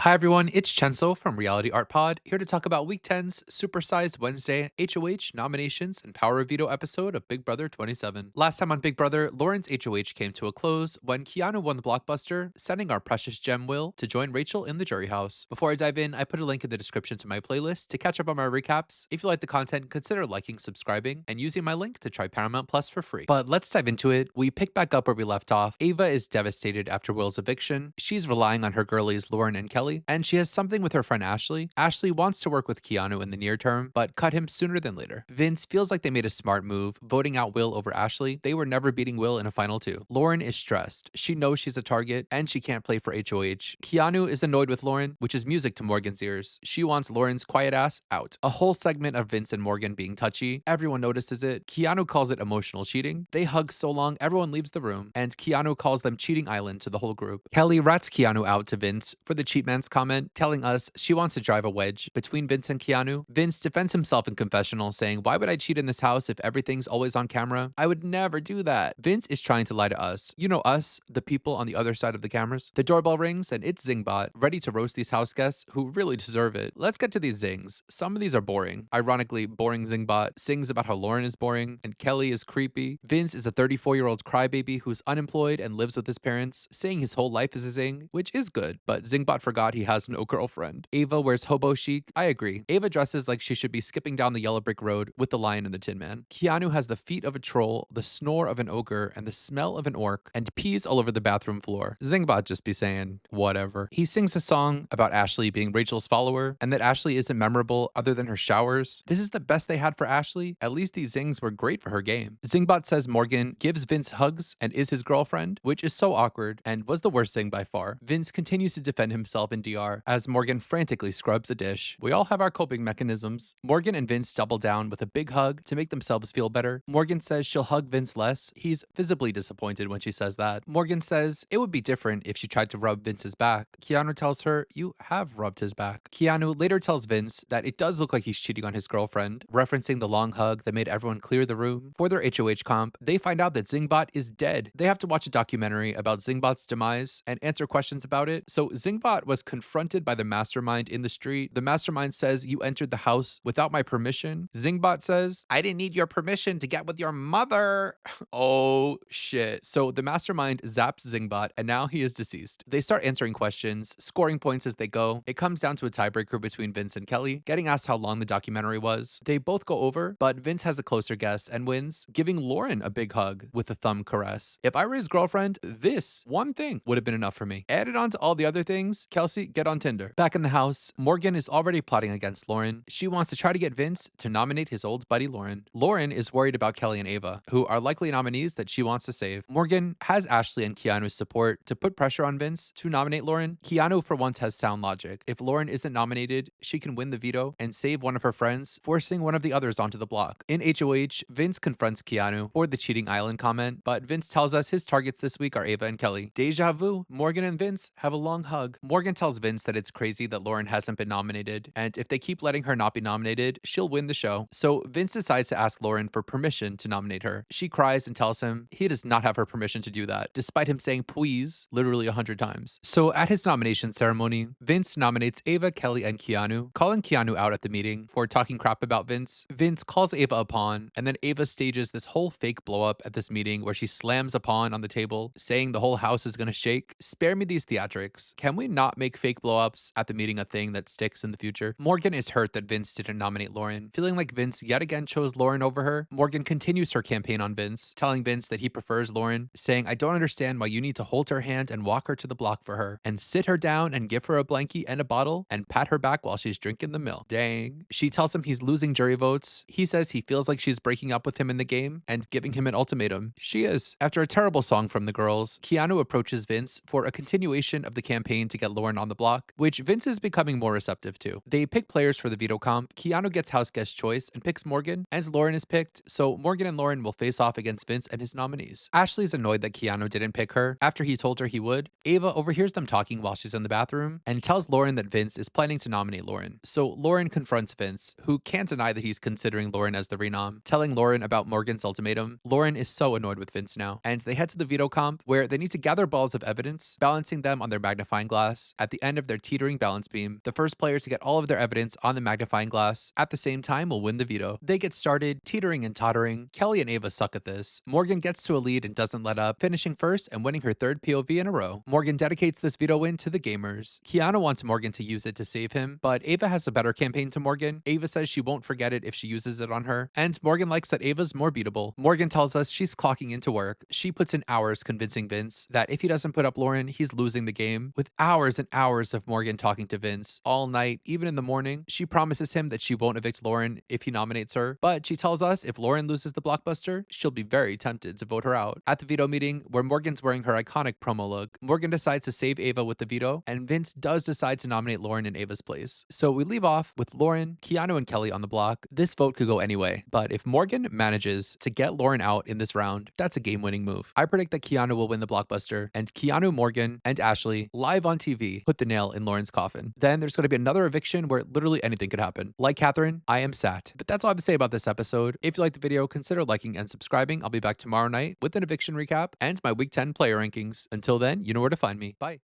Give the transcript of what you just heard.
Hi everyone, it's Chenso from Reality Art Pod, here to talk about Week 10's Supersized Wednesday HOH nominations and Power of Veto episode of Big Brother 27. Last time on Big Brother, Lauren's HOH came to a close when Keanu won the blockbuster, sending our precious gem Will to join Rachel in the jury house. Before I dive in, I put a link in the description to my playlist to catch up on my recaps. If you like the content, consider liking, subscribing, and using my link to try Paramount Plus for free. But let's dive into it. We pick back up where we left off. Ava is devastated after Will's eviction. She's relying on her girlies Lauren and Kelly, and she has something with her friend Ashley. Ashley wants to work with Keanu in the near term, but cut him sooner than later. Vince feels like they made a smart move, voting out Will over Ashley. They were never beating Will in a final two. Lauren is stressed. She knows she's a target, and she can't play for HOH. Keanu is annoyed with Lauren, which is music to Morgan's ears. She wants Lauren's quiet ass out. A whole segment of Vince and Morgan being touchy. Everyone notices it. Keanu calls it emotional cheating. They hug so long, everyone leaves the room, and Keanu calls them Cheating Island to the whole group. Kelly rats Keanu out to Vince for the cheap man's comment, telling us she wants to drive a wedge between Vince and Keanu. Vince defends himself in confessional, saying, "Why would I cheat in this house if everything's always on camera? I would never do that." Vince is trying to lie to us. You know us, the people on the other side of the cameras. The doorbell rings and it's Zingbot, ready to roast these house guests who really deserve it. Let's get to these zings. Some of these are boring. Ironically, boring Zingbot sings about how Lauren is boring and Kelly is creepy. Vince is a 34-year-old crybaby who's unemployed and lives with his parents, saying his whole life is a zing, which is good, but Zingbot forgot he has no girlfriend. Ava wears hobo chic. I agree. Ava dresses like she should be skipping down the yellow brick road with the lion and the tin man. Keanu has the feet of a troll, the snore of an ogre, and the smell of an orc, and pees all over the bathroom floor. Zingbot just be saying whatever. He sings a song about Ashley being Rachel's follower, and that Ashley isn't memorable other than her showers. This is the best they had for Ashley. At least these zings were great for her game. Zingbot says Morgan gives Vince hugs and is his girlfriend, which is so awkward and was the worst zing by far. Vince continues to defend himself in DR as Morgan frantically scrubs a dish. We all have our coping mechanisms. Morgan and Vince double down with a big hug to make themselves feel better. Morgan says she'll hug Vince less. He's visibly disappointed when she says that. Morgan says it would be different if she tried to rub Vince's back. Keanu tells her, "You have rubbed his back." Keanu later tells Vince that it does look like he's cheating on his girlfriend, referencing the long hug that made everyone clear the room. For their HOH comp, they find out that Zingbot is dead. They have to watch a documentary about Zingbot's demise and answer questions about it. So Zingbot was confronted by the mastermind in the street. The mastermind says, "You entered the house without my permission." Zingbot says, "I didn't need your permission to get with your mother." Oh shit. So the mastermind zaps Zingbot and now he is deceased. They start answering questions, scoring points as they go. It comes down to a tiebreaker between Vince and Kelly, getting asked how long the documentary was. They both go over, but Vince has a closer guess and wins, giving Lauren a big hug with a thumb caress. If I were his girlfriend, this one thing would have been enough for me. Added on to all the other things, Kelsey, get on Tinder. Back in the house, Morgan is already plotting against Lauren. She wants to try to get Vince to nominate his old buddy Lauren. Lauren is worried about Kelly and Ava, who are likely nominees that she wants to save. Morgan has Ashley and Keanu's support to put pressure on Vince to nominate Lauren. Keanu for once has sound logic. If Lauren isn't nominated, she can win the veto and save one of her friends, forcing one of the others onto the block. In HOH, Vince confronts Keanu for the cheating island comment, but Vince tells us his targets this week are Ava and Kelly. Deja vu, Morgan and Vince have a long hug. Morgan tells Vince that it's crazy that Lauren hasn't been nominated, and if they keep letting her not be nominated, she'll win the show. So Vince decides to ask Lauren for permission to nominate her. She cries and tells him he does not have her permission to do that, despite him saying please literally 100 times. So at his nomination ceremony, Vince nominates Ava, Kelly, and Keanu, calling Keanu out at the meeting for talking crap about Vince. Vince calls Ava a pawn, and then Ava stages this whole fake blow up at this meeting where she slams a pawn on the table, saying the whole house is gonna shake. Spare me these theatrics. Can we not make fake blow ups at the meeting a thing that sticks in the future? Morgan is hurt that Vince didn't nominate Lauren. Feeling like Vince yet again chose Lauren over her, Morgan continues her campaign on Vince, telling Vince that he prefers Lauren, saying, "I don't understand why you need to hold her hand and walk her to the block for her, and sit her down and give her a blankie and a bottle, and pat her back while she's drinking the milk." Dang. She tells him he's losing jury votes. He says he feels like she's breaking up with him in the game and giving him an ultimatum. She is. After a terrible song from the girls, Keanu approaches Vince for a continuation of the campaign to get Lauren on the block, which Vince is becoming more receptive to. They pick players for the veto comp. Keanu gets house guest choice and picks Morgan, and Lauren is picked, so Morgan and Lauren will face off against Vince and his nominees. Ashley's annoyed that Keanu didn't pick her after he told her he would. Ava overhears them talking while she's in the bathroom and tells Lauren that Vince is planning to nominate Lauren. So Lauren confronts Vince, who can't deny that he's considering Lauren as the renom, telling Lauren about Morgan's ultimatum. Lauren is so annoyed with Vince now, and they head to the veto comp where they need to gather balls of evidence, balancing them on their magnifying glass. At the the end of their teetering balance beam. The first player to get all of their evidence on the magnifying glass at the same time will win the veto. They get started, teetering and tottering. Kelly and Ava suck at this. Morgan gets to a lead and doesn't let up, finishing first and winning her third POV in a row. Morgan dedicates this veto win to the gamers. Keanu wants Morgan to use it to save him, but Ava has a better campaign to Morgan. Ava says she won't forget it if she uses it on her, and Morgan likes that Ava's more beatable. Morgan tells us she's clocking into work. She puts in hours convincing Vince that if he doesn't put up Lauren, he's losing the game. With hours and hours of Morgan talking to Vince all night, even in the morning, she promises him that she won't evict Lauren if he nominates her, but she tells us if Lauren loses the blockbuster, she'll be very tempted to vote her out. At the veto meeting, where Morgan's wearing her iconic promo look, Morgan decides to save Ava with the veto, and Vince does decide to nominate Lauren in Ava's place. So we leave off with Lauren, Keanu, and Kelly on the block. This vote could go anyway, but if Morgan manages to get Lauren out in this round, that's a game-winning move. I predict that Keanu will win the blockbuster, and Keanu, Morgan, and Ashley, live on TV, put the nail in Lauren's coffin. Then there's going to be another eviction where literally anything could happen. Like Catherine, I am sat. But that's all I have to say about this episode. If you liked the video, consider liking and subscribing. I'll be back tomorrow night with an eviction recap and my Week 10 player rankings. Until then, you know where to find me. Bye.